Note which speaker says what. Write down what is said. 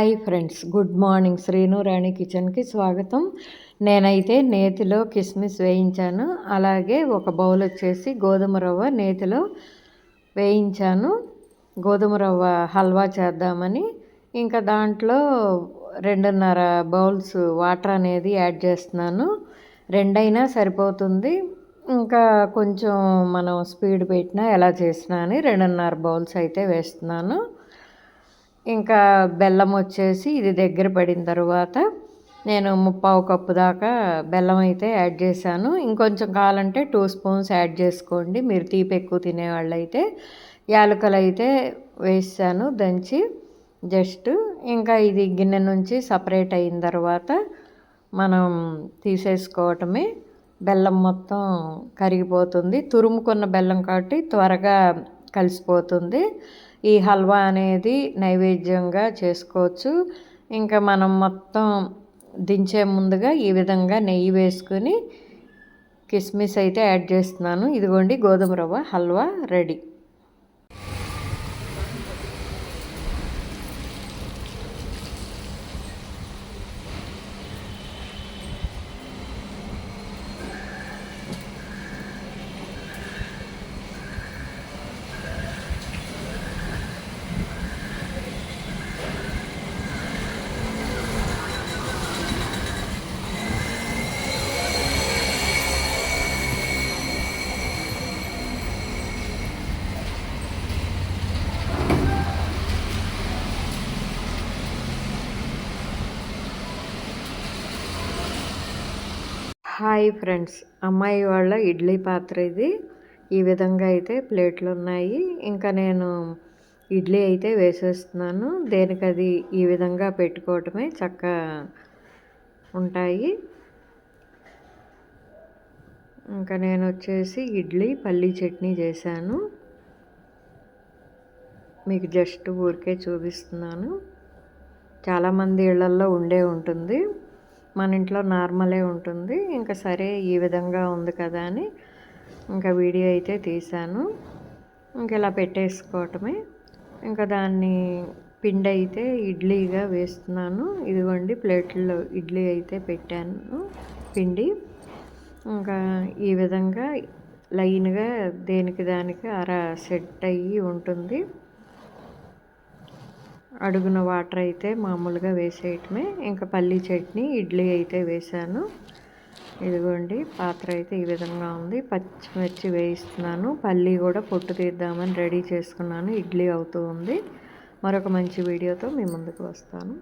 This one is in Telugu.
Speaker 1: Hi friends, good morning. Srinu Rani కిచెన్కి స్వాగతం. నేనైతే నేతిలో కిస్మిస్ వేయించాను. అలాగే ఒక బౌల్ వచ్చేసి గోధుమ రవ్వ నేతిలో వేయించాను. గోధుమ రవ్వ హల్వా చేద్దామని. ఇంకా దాంట్లో 2.5 బౌల్స్ వాటర్ అనేది యాడ్ చేస్తున్నాను. 2 అయినా సరిపోతుంది. ఇంకా కొంచెం మనం స్పీడ్ పెట్టినా ఎలా చేసినా అని 2.5 బౌల్స్ అయితే వేస్తున్నాను. ఇంకా బెల్లం వచ్చేసి ఇది దగ్గర పడిన తర్వాత నేను 3/4 కప్పు దాకా బెల్లం అయితే యాడ్ చేశాను. ఇంకొంచెం కావాలంటే 2 స్పూన్స్ యాడ్ చేసుకోండి. మీరు తీపి ఎక్కువ తినేవాళ్ళు అయితే. యాలకులు అయితే వేసాను దంచి జస్ట్. ఇంకా ఇది గిన్నె నుంచి సపరేట్ అయిన తర్వాత మనం తీసేసుకోవటమే. బెల్లం మొత్తం కరిగిపోతుంది. తురుముకున్న బెల్లం కాబట్టి త్వరగా కలిసిపోతుంది. ఈ హల్వా అనేది నైవేద్యంగా చేసుకోవచ్చు. ఇంకా మనం మొత్తం దించే ముందుగా ఈ విధంగా నెయ్యి వేసుకుని కిస్మిస్ అయితే యాడ్ చేస్తున్నాను. ఇదిగోండి గోధుమ రవ్వ హల్వా రెడీ. హాయ్ ఫ్రెండ్స్, అమ్మాయి వాళ్ళ ఇడ్లీ పాత్ర ఇది. ఈ విధంగా అయితే ప్లేట్లు ఉన్నాయి. ఇంకా నేను ఇడ్లీ అయితే వేసేస్తున్నాను. దేనికది ఈ విధంగా పెట్టుకోవటమే చక్కగా ఉంటాయి. ఇంకా నేను వచ్చేసి ఇడ్లీ పల్లీ చట్నీ చేశాను. మీకు జస్ట్ ఊరికే చూపిస్తున్నాను. చాలామంది ఇళ్లల్లో ఉండే ఉంటుంది. మన ఇంట్లో నార్మలే ఉంటుంది. ఇంకా సరే ఈ విధంగా ఉంది కదా అని ఇంకా వీడియో అయితే తీశాను. ఇంక ఇలా పెట్టేసుకోవటమే. ఇంకా దాన్ని పిండి అయితే ఇడ్లీగా వేస్తున్నాను. ఇదిగోండి ప్లేట్లో ఇడ్లీ అయితే పెట్టాను పిండి. ఇంకా ఈ విధంగా లైన్గా దేనికి దానికి సెట్ అయ్యి ఉంటుంది. అడుగున వాటర్ అయితే మామూలుగా వేసేయటమే. ఇంకా పల్లీ చట్నీ ఇడ్లీ అయితే వేసాను. ఇదిగోండి పాత్ర అయితే ఈ విధంగా ఉంది. పచ్చిమిర్చి వేయిస్తున్నాను. పల్లీ కూడా పొట్టు తీద్దామని రెడీ చేసుకున్నాను. ఇడ్లీ అవుతూ ఉంది. మరొక మంచి వీడియోతో మీ ముందుకు వస్తాను.